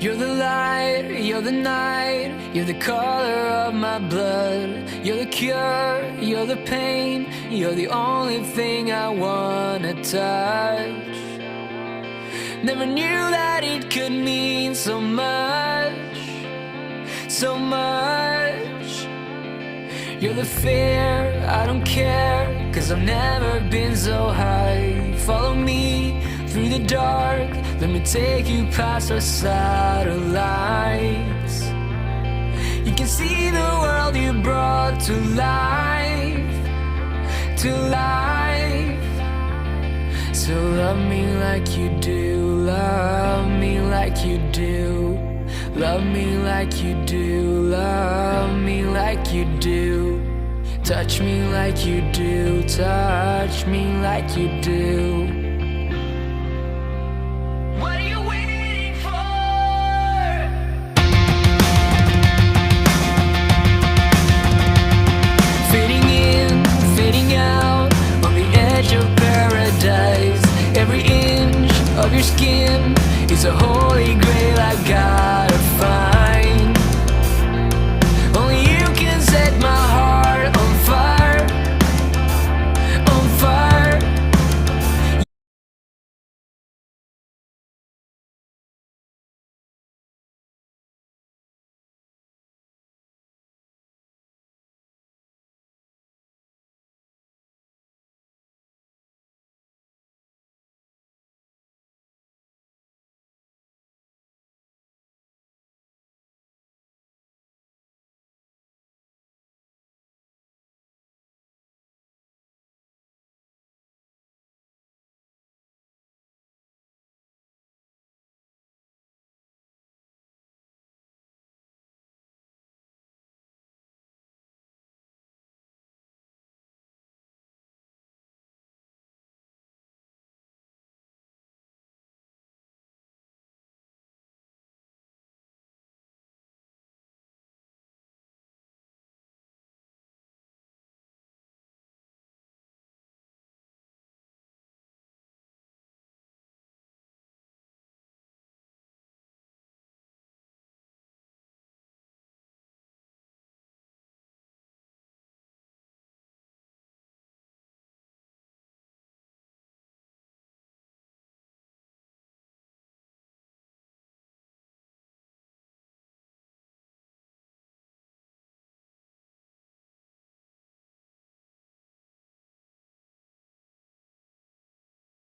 You're the light, you're the night, you're the color of my blood. You're the cure, you're the pain, you're the only thing I wanna touch. Never knew that it could mean so much, so much. You're the fear, I don't care, 'cause I've never been so high. Follow me through the dark, let me take you past our satellites. You can see the world you brought to life, to life. So love me like you do, love me like you do. Love me like you do, love me like you do. Touch me like you do, touch me like you do. What are you waiting for? Fading in, fading out, on the edge of paradise. Every inch of your skin is a holy grail I got.